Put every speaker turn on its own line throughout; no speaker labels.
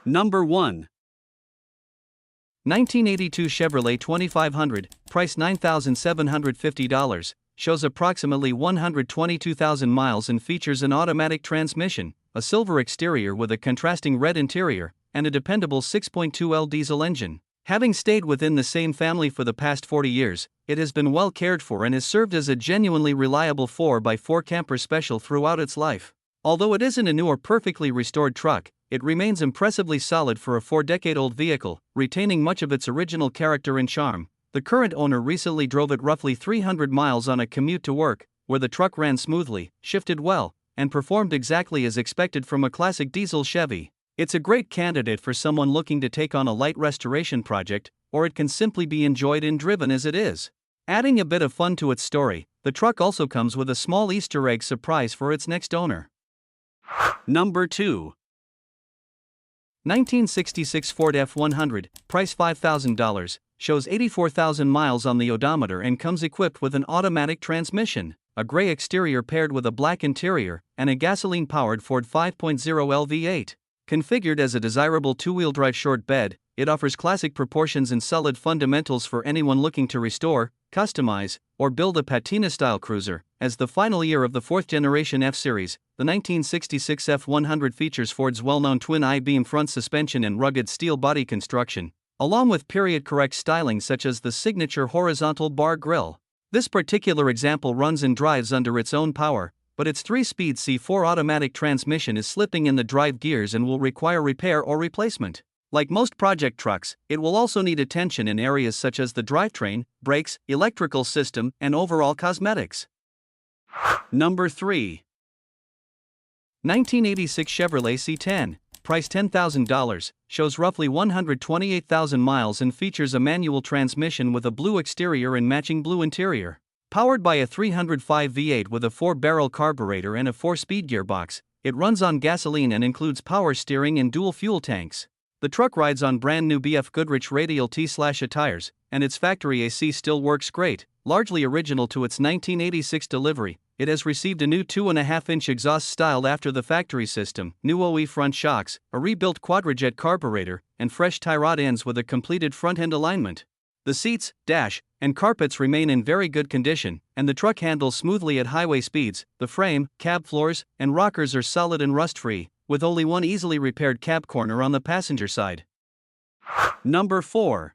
Number 1. 1982 Chevrolet 2500, price $9,750, shows approximately 122,000 miles and features an automatic transmission, a silver exterior with a contrasting red interior, and a dependable 6.2L diesel engine. Having stayed within the same family for the past 40 years, it has been well cared for and has served as a genuinely reliable 4x4 camper special throughout its life. Although it isn't a new or perfectly restored truck, it remains impressively solid for a 4-decade-old vehicle, retaining much of its original character and charm. The current owner recently drove it roughly 300 miles on a commute to work, where the truck ran smoothly, shifted well, and performed exactly as expected from a classic diesel Chevy. It's a great candidate for someone looking to take on a light restoration project, or it can simply be enjoyed and driven as it is. Adding a bit of fun to its story, the truck also comes with a small Easter egg surprise for its next owner. Number 2. 1966 Ford F100, price $5,000, shows 84,000 miles on the odometer and comes equipped with an automatic transmission, a gray exterior paired with a black interior, and a gasoline-powered Ford 5.0L V8. Configured as a desirable two-wheel drive short bed, it offers classic proportions and solid fundamentals for anyone looking to restore, customize, or build a patina-style cruiser. As the final year of the fourth-generation F-Series, the 1966 F100 features Ford's well-known twin I-beam front suspension and rugged steel body construction, along with period-correct styling such as the signature horizontal bar grille. This particular example runs and drives under its own power, but its 3-speed C4 automatic transmission is slipping in the drive gears and will require repair or replacement. Like most project trucks, it will also need attention in areas such as the drivetrain, brakes, electrical system, and overall cosmetics. Number 3. 1986 Chevrolet C10, price $10,000, shows roughly 128,000 miles and features a manual transmission with a blue exterior and matching blue interior. Powered by a 305 V8 with a 4-barrel carburetor and a 4-speed gearbox, it runs on gasoline and includes power steering and dual fuel tanks. The truck rides on brand new BF Goodrich radial T/A tires, and its factory AC still works great. Largely original to its 1986 delivery, it has received a new 2.5-inch exhaust styled after the factory system, new OE front shocks, a rebuilt quadrajet carburetor, and fresh tie rod ends with a completed front-end alignment. The seats, dash, and carpets remain in very good condition, and the truck handles smoothly at highway speeds. The frame, cab floors, and rockers are solid and rust-free, with only one easily repaired cab corner on the passenger side. Number 4.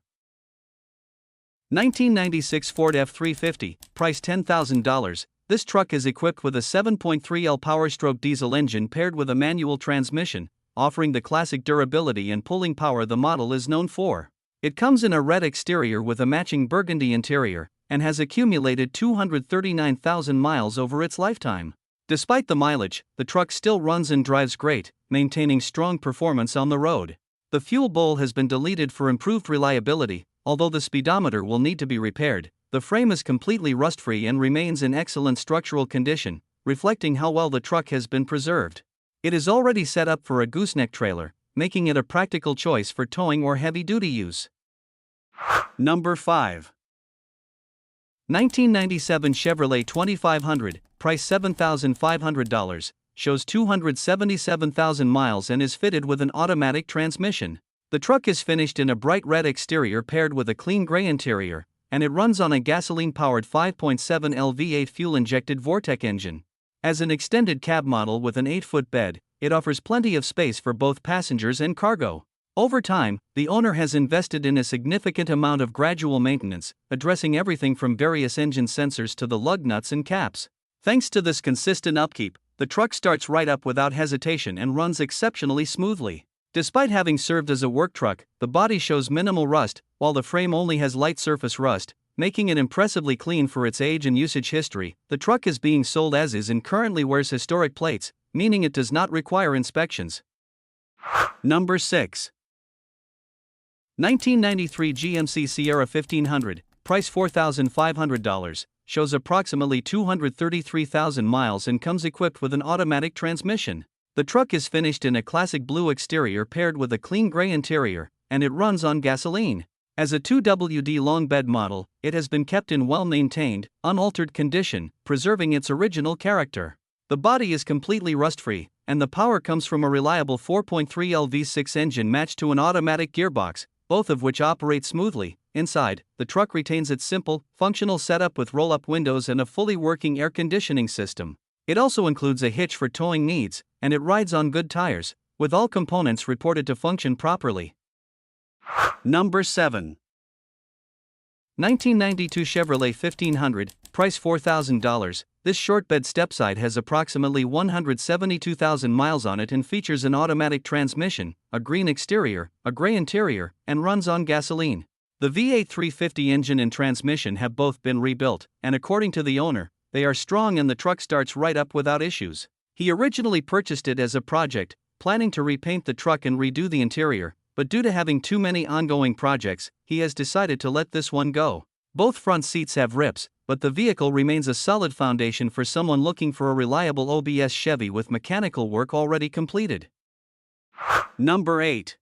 1996 Ford F350, price $10,000. This truck is equipped with a 7.3L Powerstroke diesel engine paired with a manual transmission, offering the classic durability and pulling power the model is known for. It comes in a red exterior with a matching burgundy interior, and has accumulated 239,000 miles over its lifetime. Despite the mileage, the truck still runs and drives great, maintaining strong performance on the road. The fuel bowl has been deleted for improved reliability, although the speedometer will need to be repaired. The frame is completely rust-free and remains in excellent structural condition, reflecting how well the truck has been preserved. It is already set up for a gooseneck trailer, making it a practical choice for towing or heavy-duty use. Number 5. 1997 Chevrolet 2500, price $7,500, shows 277,000 miles and is fitted with an automatic transmission. The truck is finished in a bright red exterior paired with a clean gray interior, and it runs on a gasoline-powered 5.7L V8 fuel-injected Vortec engine. As an extended cab model with an 8-foot bed, it offers plenty of space for both passengers and cargo. Over time, the owner has invested in a significant amount of gradual maintenance, addressing everything from various engine sensors to the lug nuts and caps. Thanks to this consistent upkeep, the truck starts right up without hesitation and runs exceptionally smoothly. Despite having served as a work truck, the body shows minimal rust, while the frame only has light surface rust, making it impressively clean for its age and usage history. The truck is being sold as is and currently wears historic plates, meaning it does not require inspections. Number 6. 1993 GMC Sierra 1500, price $4,500, shows approximately 233,000 miles and comes equipped with an automatic transmission. The truck is finished in a classic blue exterior paired with a clean gray interior, and it runs on gasoline. As a 2WD long bed model, it has been kept in well-maintained, unaltered condition, preserving its original character. The body is completely rust-free, and the power comes from a reliable 4.3L V6 engine matched to an automatic gearbox, both of which operate smoothly. Inside, the truck retains its simple, functional setup with roll-up windows and a fully working air conditioning system. It also includes a hitch for towing needs, and it rides on good tires, with all components reported to function properly.
Number 7.
1992 Chevrolet 1500, price $4,000. This short bed stepside has approximately 172,000 miles on it and features an automatic transmission, a green exterior, a gray interior, and runs on gasoline. The V8 350 engine and transmission have both been rebuilt, and according to the owner, they are strong and the truck starts right up without issues. He originally purchased it as a project, planning to repaint the truck and redo the interior, but due to having too many ongoing projects, he has decided to let this one go. Both front seats have rips, but the vehicle remains a solid foundation for someone looking for a reliable OBS Chevy with mechanical work already completed.
Number 8.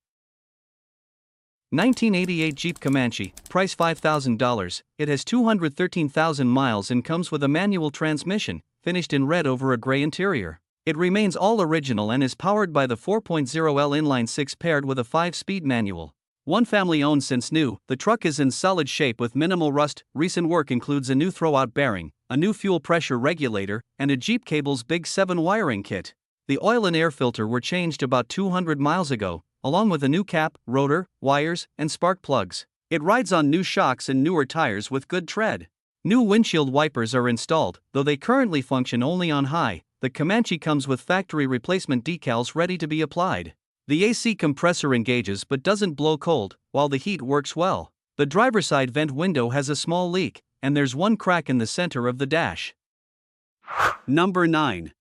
1988 Jeep Comanche, price $5,000. It has 213,000 miles and comes with a manual transmission, finished in red over a gray interior. It remains all original and is powered by the 4.0L inline-6 paired with a 5-speed manual. One family owned since new, the truck is in solid shape with minimal rust. Recent work includes a new throwout bearing, a new fuel pressure regulator, and a Jeep Cable's Big 7 wiring kit. The oil and air filter were changed about 200 miles ago, along with a new cap, rotor, wires, and spark plugs. It rides on new shocks and newer tires with good tread. New windshield wipers are installed, though they currently function only on high. The Comanche comes with factory replacement decals ready to be applied. The AC compressor engages but doesn't blow cold, while the heat works well. The driver's side vent window has a small leak, and there's one crack in the center of the dash.
Number 9.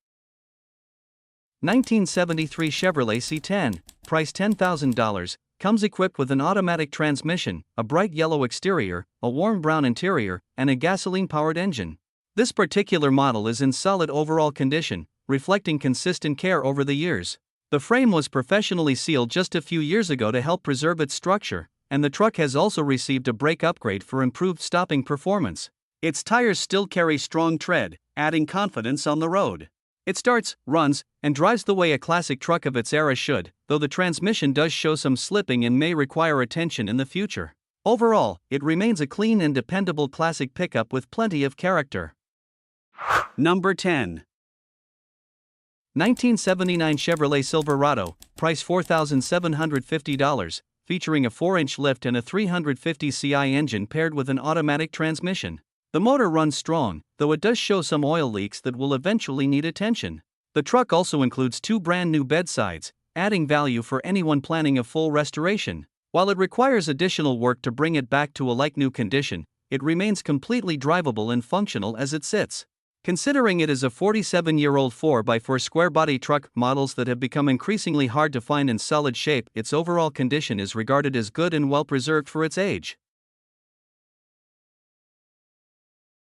1973 Chevrolet C10, price $10,000, comes equipped with an automatic transmission, a bright yellow exterior, a warm brown interior, and a gasoline-powered engine. This particular model is in solid overall condition, reflecting consistent care over the years. The frame was professionally sealed just a few years ago to help preserve its structure, and the truck has also received a brake upgrade for improved stopping performance.
Its tires still carry strong tread, adding confidence on the road.
It starts, runs, and drives the way a classic truck of its era should, though the transmission does show some slipping and may require attention in the future. Overall, it remains a clean and dependable classic pickup with plenty of character.
Number 10.
1979 Chevrolet Silverado, price $4,750, featuring a 4-inch lift and a 350 CI engine paired with an automatic transmission. The motor runs strong, though it does show some oil leaks that will eventually need attention. The truck also includes 2 brand new bedsides, adding value for anyone planning a full restoration. While it requires additional work to bring it back to a like-new condition, it remains completely drivable and functional as it sits. Considering it is a 47-year-old 4x4 square-body truck, models that have become increasingly hard to find in solid shape, its overall condition is regarded as good and well-preserved for its age.